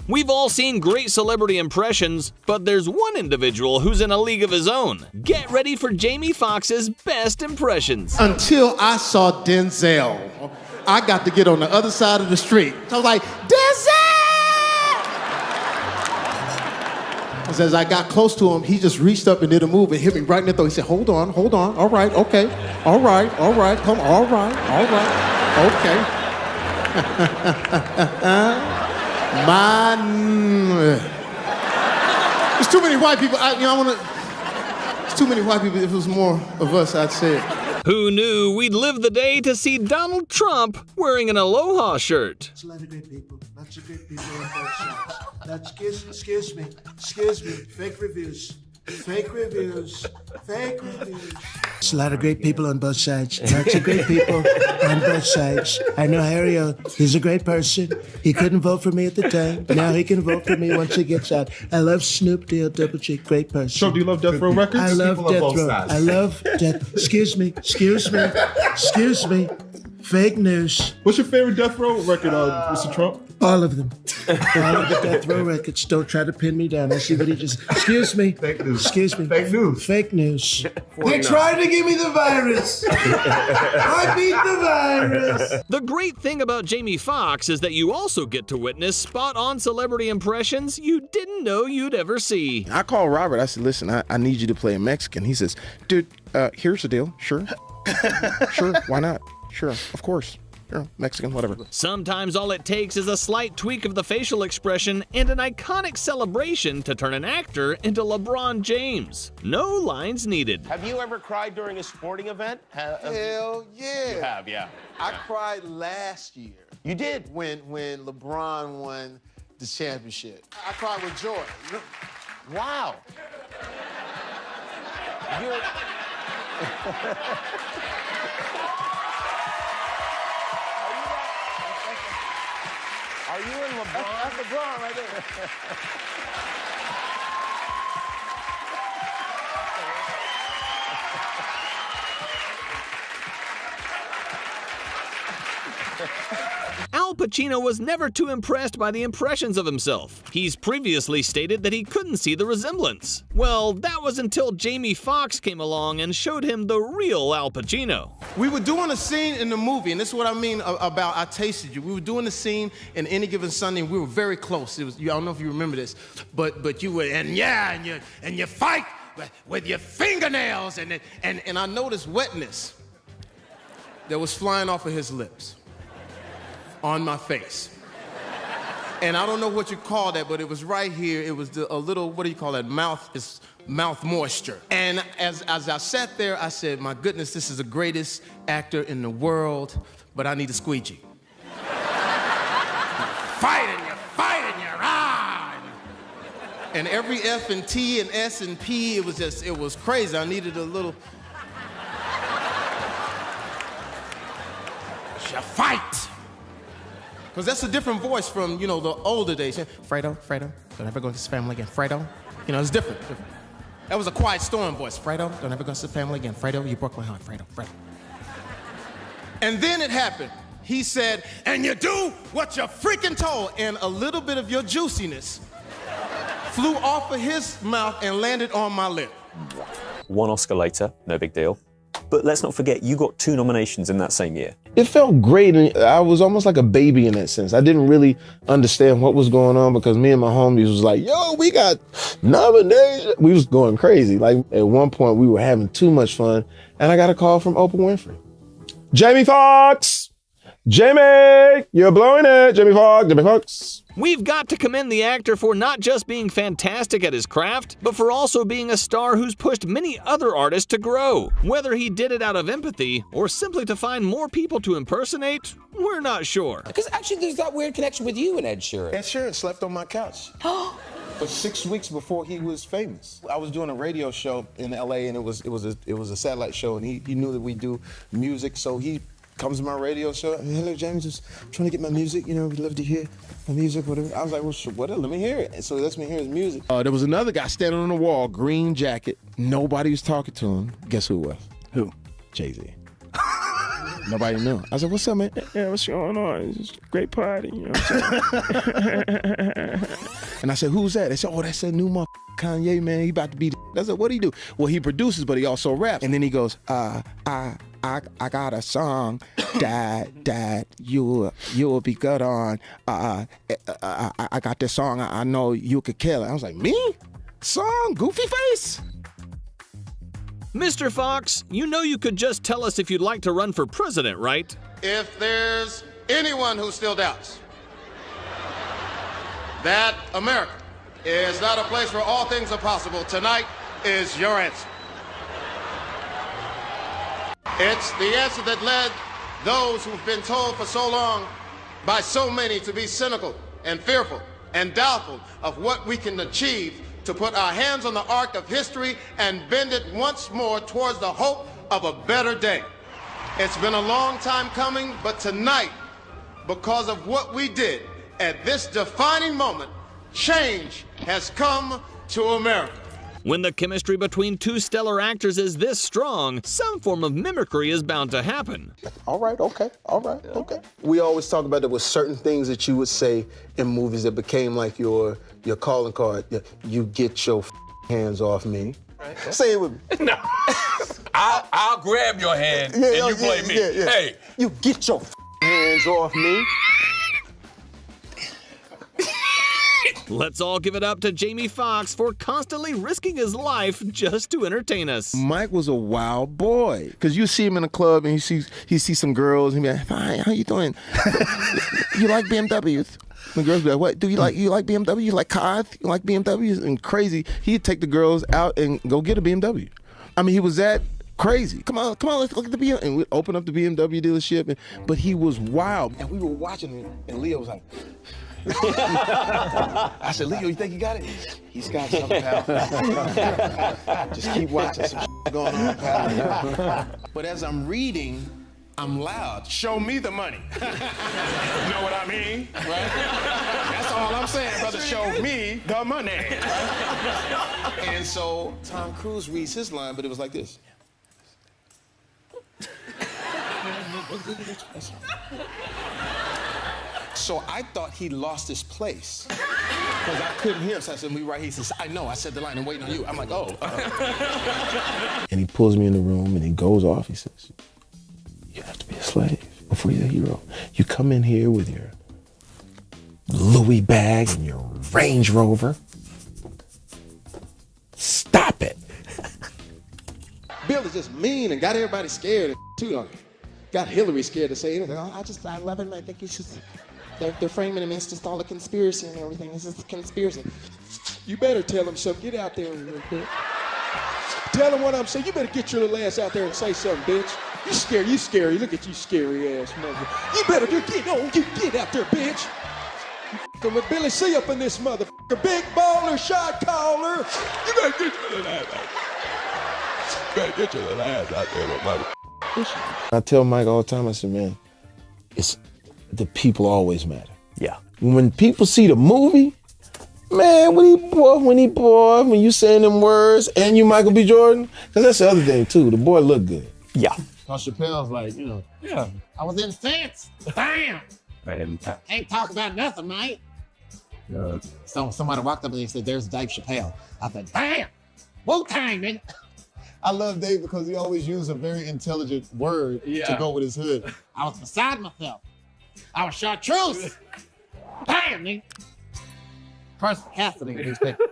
We've all seen great celebrity impressions, but there's one individual who's in a league of his own. Get ready for Jamie Foxx's best impressions. Until I saw Denzel, I got to get on the other side of the street. So I was like, Denzel! As I got close to him, he just reached up and did a move and hit me right in the throat. He said, hold on, all right, okay, all right, come on, all right, okay. There's too many white people. There's too many white people. If it was more of us, I'd say it. Who knew we'd live the day to see Donald Trump wearing an Aloha shirt? It's a lot of great people. Lots of great people on both sides. Excuse me. Fake reviews. It's a lot of great people on both sides. Lots of great people on both sides. I know Harry, he's a great person. He couldn't vote for me at the time. Now he can vote for me once he gets out. I love Snoop D-O double G, great person. So do you love Death Row Records? I love Death Row. I love Death. Excuse me. Fake news. What's your favorite Death Row record, Mr. Trump? All of them. All of the Death Row records. Don't try to pin me down. I see what he just... Excuse me. Fake news. Excuse me. Fake news. Fake news. They tried to give me the virus. I beat the virus. The great thing about Jamie Foxx is that you also get to witness spot-on celebrity impressions you didn't know you'd ever see. I called Robert. I said, listen, I need you to play a Mexican. He says, dude, here's the deal. Sure. Sure, why not? Sure, of course. Sure, Mexican, whatever. Sometimes all it takes is a slight tweak of the facial expression and an iconic celebration to turn an actor into LeBron James. No lines needed. Have you ever cried during a sporting event? Hell yeah. You have, yeah. I cried last year. You did? When LeBron won the championship. I cried with joy. Wow. You're... Are you in LeBron? That's LeBron right there. Al Pacino was never too impressed by the impressions of himself. He's previously stated that he couldn't see the resemblance. Well, that was until Jamie Foxx came along and showed him the real Al Pacino. We were doing a scene in the movie, and this is what I mean about I Tasted You. We were doing a scene in Any Given Sunday, and we were very close. It was, I don't know if you remember this, but you were, and you fight with your fingernails, and I noticed wetness that was flying off of his lips on my face. And I don't know what you call that, but it was right here. It was a little, what do you call that? Mouth moisture. And as I sat there, I said, my goodness, this is the greatest actor in the world, but I need a squeegee. You fight, you run. And every F and T and S and P, it was crazy. I needed a little... You fight. Because that's a different voice from, the older days. Fredo, don't ever go to this family again. Fredo, it's different. That was a Quiet Storm voice. Fredo, don't ever go to this family again. Fredo, you broke my heart. Fredo. And then it happened. He said, and you do what you're freaking told. And a little bit of your juiciness flew off of his mouth and landed on my lip. One Oscar later, no big deal. But let's not forget, you got 2 nominations in that same year. It felt great, and I was almost like a baby in that sense. I didn't really understand what was going on because me and my homies was like, yo, we got nominations. We was going crazy. Like, at one point, we were having too much fun, and I got a call from Oprah Winfrey. Jamie Foxx! Jamie! You're blowing it! Jamie Foxx! We've got to commend the actor for not just being fantastic at his craft, but for also being a star who's pushed many other artists to grow. Whether he did it out of empathy or simply to find more people to impersonate, we're not sure. Because actually there's that weird connection with you and Ed Sheeran. Ed Sheeran slept on my couch. For 6 weeks before he was famous. I was doing a radio show in LA, and it was a satellite show, and he knew that we do music, so he comes to my radio show. Hello, James, just trying to get my music. We'd love to hear my music, whatever. I was like, well, sure, whatever, let me hear it. And so he lets me hear his music. There was another guy standing on the wall, green jacket. Nobody was talking to him. Guess who it was? Who? Jay-Z. Nobody knew. I said, what's up, man? Yeah, what's going on? It's just a great party, you know what I'm saying? And I said, who's that? They said, oh, that's that new motherfucker Kanye, man. He about to be the... I said, what'd he do? Well, he produces, but he also raps. And then he goes, I got a song that you'll be good on. I got this song I know you could kill it. I was like, me? Song? Goofy face? Mr. Foxx, you know you could just tell us if you'd like to run for president, right? If there's anyone who still doubts that America is not a place where all things are possible, tonight is your answer. It's the answer that led those who've been told for so long by so many to be cynical and fearful and doubtful of what we can achieve, to put our hands on the arc of history and bend it once more towards the hope of a better day. It's been a long time coming, but tonight, because of what we did at this defining moment, change has come to America. When the chemistry between two stellar actors is this strong, some form of mimicry is bound to happen. All right, okay, okay. We always talk about there were certain things that you would say in movies that became like your calling card. You get your hands off me. Right. Say it with me. No. I'll grab your hand and you play me. Yeah. Hey. You get your hands off me. Let's all give it up to Jamie Foxx for constantly risking his life just to entertain us. Mike was a wild boy. Because you see him in a club and he sees some girls and he be like, hi, how you doing? You like BMWs? The girls be like, what? You like BMW? You like cars? You like BMWs? And crazy, he'd take the girls out and go get a BMW. I mean, he was that crazy. Come on, let's look at the BMW. And we'd open up the BMW dealership. But he was wild. And we were watching it, and Leo was like, I said, Leo, you think he got it? He's got something, pal. Just keep watching, some going on, pal. But as I'm reading, I'm loud. Show me the money. You know what I mean? Right? That's all I'm saying, brother. Show me the money. Right? And so Tom Cruise reads his line, but it was like this. So I thought he lost his place because I couldn't hear him. So I said, "We right here." He says, "I know. I said the line and waiting on you." I'm like, "Oh." And he pulls me in the room and he goes off. He says, "You have to be a slave before you're a hero. You come in here with your Louis bag and your Range Rover. Stop it." Bill is just mean and got everybody scared too. Got Hillary scared to say anything. I love him. I think he's just. They're framing him as just all a conspiracy and everything. It's just a conspiracy. You better tell him something. Get out there real quick. Tell him what I'm saying. You better get your little ass out there and say something, bitch. You scary. Look at you scary ass mother. You better get out there, bitch. You with Billy C up in this motherfucker. Big baller, shot caller. You better get your little ass out there. You better get your little ass out there, little mother. I tell Mike all the time, I said, man, it's the people always matter. Yeah. When people see the movie, man, when you saying them words and you Michael B. Jordan, because that's the other thing too, the boy look good. Yeah. Cause Chappelle's like, Yeah. I was incensed. Bam! Right. Ain't talk about nothing, mate. So somebody walked up and they said, there's Dave Chappelle. I said, bam! Wu-Tang, nigga. I love Dave because he always used a very intelligent word to go with his hood. I was beside myself. I was chartreuse. Bam, nigga. First Cassidy newspaper.